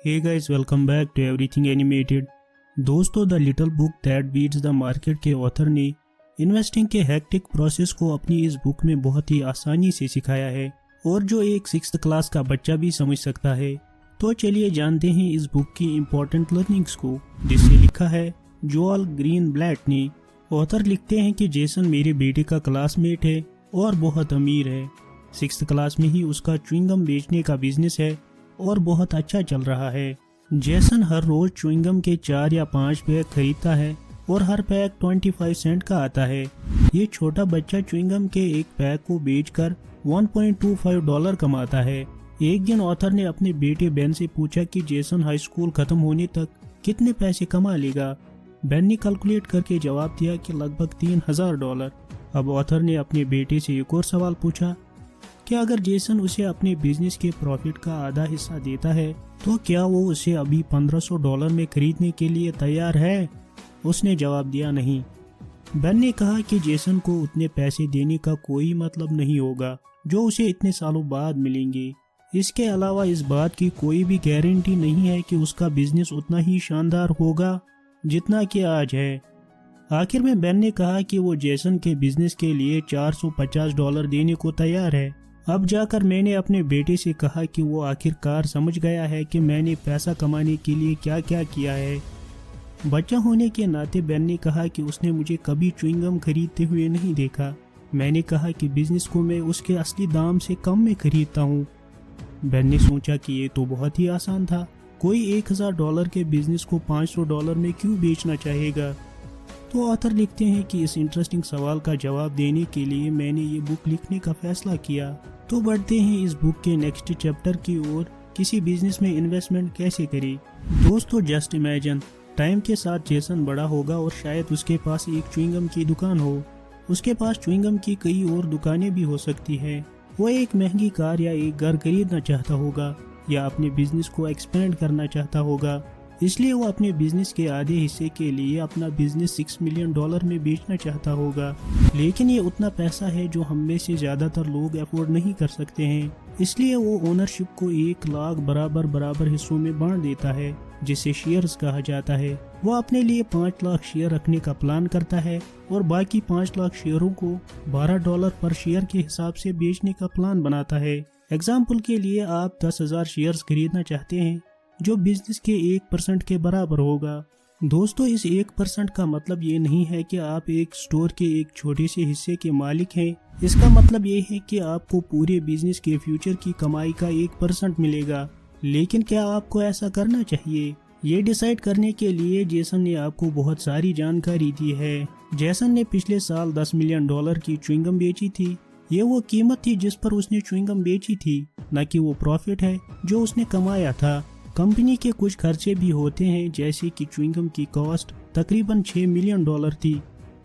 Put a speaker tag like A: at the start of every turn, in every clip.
A: Hey guys, welcome back to everything animated. दोस्तों, the little book that beats the market के author ने investing के hectic process को अपनी इस बुक में बहुत ही आसानी से सिखाया है और जो एक 6th क्लास का बच्चा भी समझ सकता है। तो चलिए जानते हैं इस बुक की इम्पोर्टेंट लर्निंग्स को, जिसे लिखा है जोएल ग्रीनब्लैट ने। ऑथर लिखते हैं कि जेसन मेरे बेटे का क्लासमेट है और बहुत अमीर है। 6th क्लास में ही उसका च्युइंगम बेचने का बिजनेस है और बहुत अच्छा चल रहा है। जेसन हर रोज च्युइंगम के 4 या 5 पैक खरीदता है और हर पैक 25 सेंट का आता है। ये छोटा बच्चा च्युइंगम के एक पैक को बेचकर $1.25 कमाता है। एक दिन ऑथर ने अपने बेटे बेन से पूछा कि जेसन हाई स्कूल खत्म होने तक कितने पैसे कमा लेगा। बेन ने कैलकुलेट करके जवाब दिया कि लगभग $3000। अब ऑथर ने अपने बेटे से एक और सवाल पूछा कि अगर जेसन उसे अपने बिजनेस के प्रॉफिट का आधा हिस्सा देता है तो क्या वो उसे अभी $1500 में खरीदने के लिए तैयार है। उसने जवाब दिया नहीं। बेन ने कहा कि जेसन को उतने पैसे देने का कोई मतलब नहीं होगा जो उसे इतने सालों बाद मिलेंगे। इसके अलावा इस बात की कोई भी गारंटी नहीं है कि उसका बिजनेस उतना ही शानदार होगा जितना कि आज है। आखिर में बेन ने कहा कि वो जेसन के बिजनेस के लिए $450 देने को तैयार है। अब जाकर मैंने अपने बेटे से कहा कि वो आखिरकार समझ गया है कि मैंने पैसा कमाने के लिए क्या क्या किया है। बच्चा होने के नाते बेन ने कहा कि उसने मुझे कभी च्युइंगम खरीदते हुए नहीं देखा। मैंने कहा कि बिजनेस को मैं उसके असली दाम से कम में खरीदता हूँ। बेन ने सोचा कि ये तो बहुत ही आसान था। कोई $1000 के बिजनेस को $500 में क्यों बेचना चाहेगा। तो ऑथर लिखते हैं कि इस इंटरेस्टिंग सवाल का जवाब देने के लिए मैंने ये बुक लिखने का फैसला किया। तो बढ़ते हैं इस बुक के नेक्स्ट चैप्टर की ओर, किसी बिजनेस में इन्वेस्टमेंट कैसे करें। दोस्तों, जस्ट इमेजिन, टाइम के साथ जेसन बड़ा होगा और शायद उसके पास एक च्युइंगम की दुकान हो। उसके पास च्युइंगम की कई और दुकानें भी हो सकती है। वो एक महंगी कार या एक घर खरीदना चाहता होगा या अपने बिजनेस को एक्सपेंड करना चाहता होगा। इसलिए वो अपने बिजनेस के आधे हिस्से के लिए अपना बिजनेस $6 मिलियन में बेचना चाहता होगा। लेकिन ये उतना पैसा है जो हम में से ज्यादातर लोग अफोर्ड नहीं कर सकते हैं। इसलिए वो ओनरशिप को 1 लाख बराबर हिस्सों में बांट देता है, जिसे शेयर्स कहा जाता है। वो अपने लिए 5 लाख शेयर रखने का प्लान करता है और बाकी 5 लाख शेयरों को $12 पर शेयर के हिसाब से बेचने का प्लान बनाता है। एग्जाम्पल के लिए आप 10,000 शेयर्स खरीदना चाहते हैं जो बिजनेस के 1% के बराबर होगा। दोस्तों, इस 1% का मतलब ये नहीं है कि आप एक स्टोर के एक छोटे से हिस्से के मालिक हैं। इसका मतलब ये है कि आपको पूरे बिजनेस के फ्यूचर की कमाई का 1% मिलेगा। लेकिन क्या आपको ऐसा करना चाहिए, ये डिसाइड करने के लिए जेसन ने आपको बहुत सारी जानकारी दी है। जेसन ने पिछले साल $10 मिलियन की च्युइंगम बेची थी। ये वो कीमत थी जिस पर उसने च्युइंगम बेची थी, न कि वो प्रॉफिट है जो उसने कमाया था। कंपनी के कुछ खर्चे भी होते हैं, जैसे कि च्युइंगम की कॉस्ट तकरीबन $6 मिलियन थी।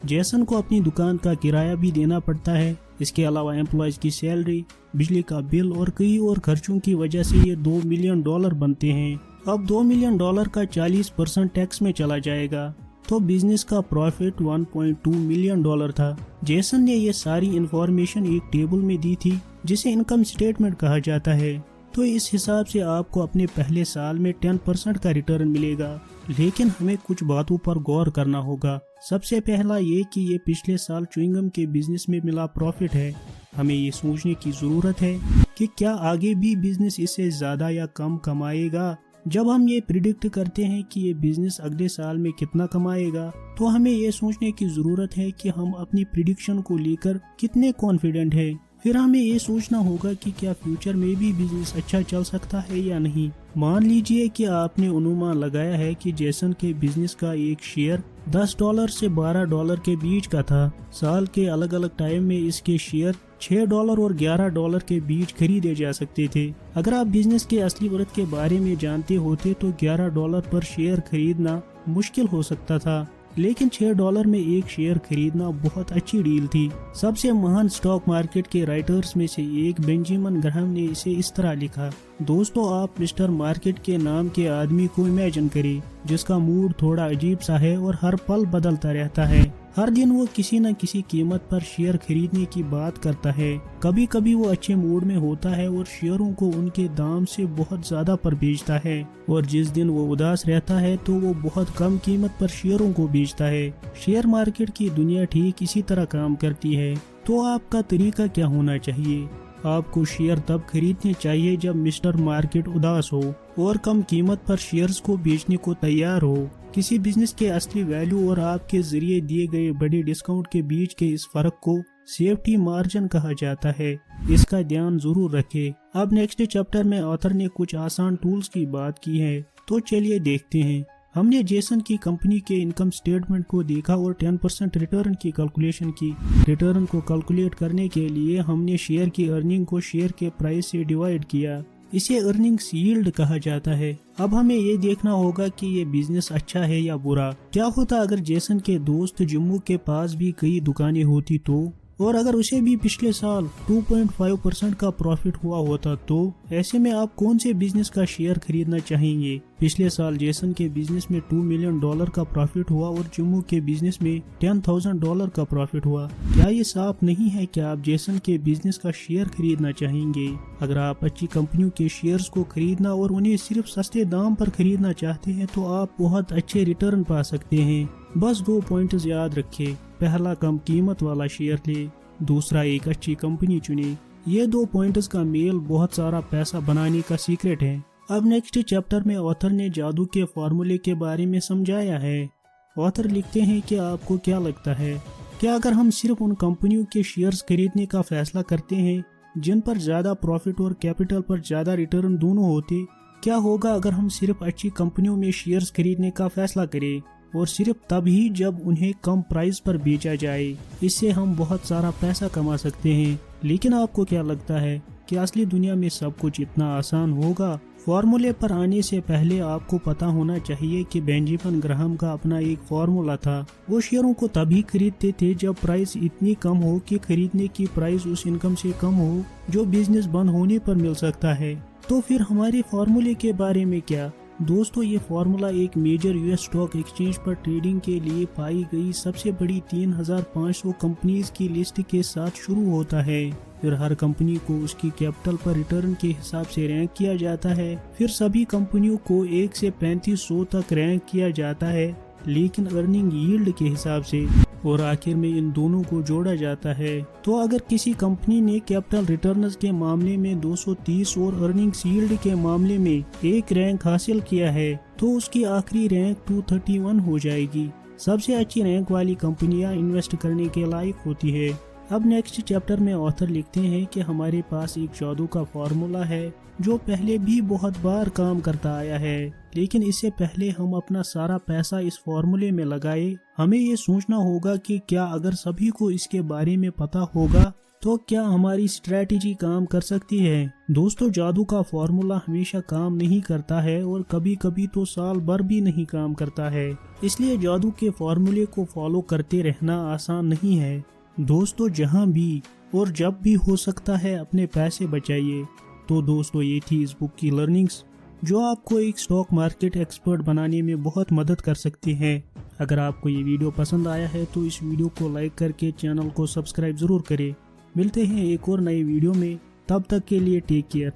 A: जेसन को अपनी दुकान का किराया भी देना पड़ता है। इसके अलावा एम्प्लॉयज की सैलरी, बिजली का बिल और कई और खर्चों की वजह से ये $2 मिलियन बनते हैं। अब $2 मिलियन का 40% टैक्स में चला जाएगा, तो बिजनेस का प्रॉफिट $1.2 मिलियन था। जेसन ने ये सारी इंफॉर्मेशन एक टेबल में दी थी जिसे इनकम स्टेटमेंट कहा जाता है। तो इस हिसाब से आपको अपने पहले साल में 10% का रिटर्न मिलेगा। लेकिन हमें कुछ बातों पर गौर करना होगा। सबसे पहला ये कि ये पिछले साल च्युइंगम के बिजनेस में मिला प्रॉफिट है। हमें ये सोचने की जरूरत है कि क्या आगे भी बिजनेस इससे ज्यादा या कम कमाएगा। जब हम ये प्रिडिक्ट करते हैं कि ये बिजनेस अगले साल में कितना कमाएगा, तो हमें ये सोचने की जरूरत है कि हम अपनी प्रिडिक्शन को लेकर कितने कॉन्फिडेंट हैं। फिर हमें ये सोचना होगा कि क्या फ्यूचर में भी बिजनेस अच्छा चल सकता है या नहीं। मान लीजिए कि आपने अनुमान लगाया है कि जेसन के बिजनेस का एक शेयर $10 से $12 के बीच का था। साल के अलग अलग टाइम में इसके शेयर $6 और $11 के बीच खरीदे जा सकते थे। अगर आप बिजनेस के असली वर्थ के बारे में जानते होते तो $11 पर शेयर खरीदना मुश्किल हो सकता था, लेकिन $6 में एक शेयर खरीदना बहुत अच्छी डील थी। सबसे महान स्टॉक मार्केट के राइटर्स में से एक बेंजामिन ग्राहम ने इसे इस तरह लिखा। दोस्तों, आप मिस्टर मार्केट के नाम के आदमी को इमेजिन करें जिसका मूड थोड़ा अजीब सा है और हर पल बदलता रहता है। हर दिन वो किसी न किसी कीमत पर शेयर खरीदने की बात करता है। कभी कभी वो अच्छे मूड में होता है और शेयरों को उनके दाम से बहुत ज्यादा पर बेचता है, और जिस दिन वो उदास रहता है तो वो बहुत कम कीमत पर शेयरों को बेचता है। शेयर मार्केट की दुनिया ठीक इसी तरह काम करती है। तो आपका तरीका क्या होना चाहिए? आपको शेयर तब खरीदने चाहिए जब मिस्टर मार्केट उदास हो और कम कीमत पर शेयर्स को बेचने को तैयार हो। किसी बिजनेस के असली वैल्यू और आपके जरिए दिए गए बड़े डिस्काउंट के बीच के इस फर्क को सेफ्टी मार्जिन कहा जाता है। इसका ध्यान जरूर रखें। अब नेक्स्ट चैप्टर में ऑथर ने कुछ आसान टूल्स की बात की है, तो चलिए देखते हैं। हमने जेसन की कंपनी के इनकम स्टेटमेंट को देखा और 10% रिटर्न की कैलकुलेशन की। रिटर्न को कैलकुलेट करने के लिए हमने शेयर की अर्निंग को शेयर के प्राइस से डिवाइड किया। इसे अर्निंग्स यील्ड कहा जाता है। अब हमें ये देखना होगा कि ये बिजनेस अच्छा है या बुरा। क्या होता अगर जेसन के दोस्त जिम्मू के पास भी कई दुकानें होती तो, और अगर उसे भी पिछले साल 2.5% का प्रॉफिट हुआ होता तो ऐसे में आप कौन से बिजनेस का शेयर खरीदना चाहेंगे? पिछले साल जेसन के बिजनेस में $2 मिलियन का प्रॉफिट हुआ और जिम्मू के बिजनेस में $10,000 का प्रॉफिट हुआ। क्या ये साफ नहीं है कि आप जेसन के बिजनेस का शेयर खरीदना चाहेंगे? अगर आप अच्छी कंपनियों के शेयर्स को खरीदना और उन्हें सिर्फ सस्ते दाम पर खरीदना चाहते हैं तो आप बहुत अच्छे रिटर्न पा सकते हैं। बस 2 पॉइंट्स याद रखें। पहला, कम कीमत वाला शेयर ले। दूसरा, एक अच्छी कंपनी चुने। ये 2 पॉइंट्स का मेल बहुत सारा पैसा बनाने का सीक्रेट है। अब नेक्स्ट चैप्टर में ऑथर ने जादू के फॉर्मूले के बारे में समझाया है। ऑथर लिखते हैं कि आपको क्या लगता है, क्या अगर हम सिर्फ उन कंपनियों के शेयर्स खरीदने का फैसला करते हैं जिन पर ज्यादा प्रॉफिट और कैपिटल पर ज्यादा रिटर्न दोनों होते, क्या होगा अगर हम सिर्फ अच्छी कंपनियों में शेयर्स खरीदने का फैसला करें और सिर्फ तब ही जब उन्हें कम प्राइस पर बेचा जाए? इससे हम बहुत सारा पैसा कमा सकते हैं। लेकिन आपको क्या लगता है कि असली दुनिया में सब कुछ इतना आसान होगा? फॉर्मूले पर आने से पहले आपको पता होना चाहिए कि बेंजामिन ग्राहम का अपना एक फॉर्मूला था। वो शेयरों को तभी खरीदते थे जब प्राइस इतनी कम हो कि खरीदने की प्राइस उस इनकम से कम हो जो बिजनेस बंद होने पर मिल सकता है। तो फिर हमारे फॉर्मूले के बारे में क्या? दोस्तों, ये फॉर्मूला एक मेजर यूएस स्टॉक एक्सचेंज पर ट्रेडिंग के लिए पाई गई सबसे बड़ी 3500 कंपनीज की लिस्ट के साथ शुरू होता है। फिर हर कंपनी को उसकी कैपिटल पर रिटर्न के हिसाब से रैंक किया जाता है। फिर सभी कंपनियों को 1 से 3500 तक रैंक किया जाता है, लेकिन अर्निंग यील्ड के हिसाब से, और आखिर में इन दोनों को जोड़ा जाता है। तो अगर किसी कंपनी ने कैपिटल रिटर्न्स के मामले में 230 और अर्निंग्स यील्ड के मामले में 1 रैंक हासिल किया है तो उसकी आखिरी रैंक 231 हो जाएगी। सबसे अच्छी रैंक वाली कंपनियां इन्वेस्ट करने के लायक होती है। अब नेक्स्ट चैप्टर में ऑथर लिखते हैं कि हमारे पास एक जादू का फॉर्मूला है जो पहले भी बहुत बार काम करता आया है, लेकिन इससे पहले हम अपना सारा पैसा इस फॉर्मूले में लगाए, हमें ये सोचना होगा कि क्या अगर सभी को इसके बारे में पता होगा तो क्या हमारी स्ट्रेटेजी काम कर सकती है। दोस्तों, जादू का फॉर्मूला हमेशा काम नहीं करता है और कभी कभी तो साल भर भी नहीं काम करता है। इसलिए जादू के फॉर्मूले को फॉलो करते रहना आसान नहीं है। दोस्तों, जहां भी और जब भी हो सकता है अपने पैसे बचाइए। तो दोस्तों, ये थी इस बुक की लर्निंग्स जो आपको एक स्टॉक मार्केट एक्सपर्ट बनाने में बहुत मदद कर सकती हैं। अगर आपको ये वीडियो पसंद आया है तो इस वीडियो को लाइक करके चैनल को सब्सक्राइब जरूर करें। मिलते हैं एक और नई वीडियो में, तब तक के लिए टेक केयर।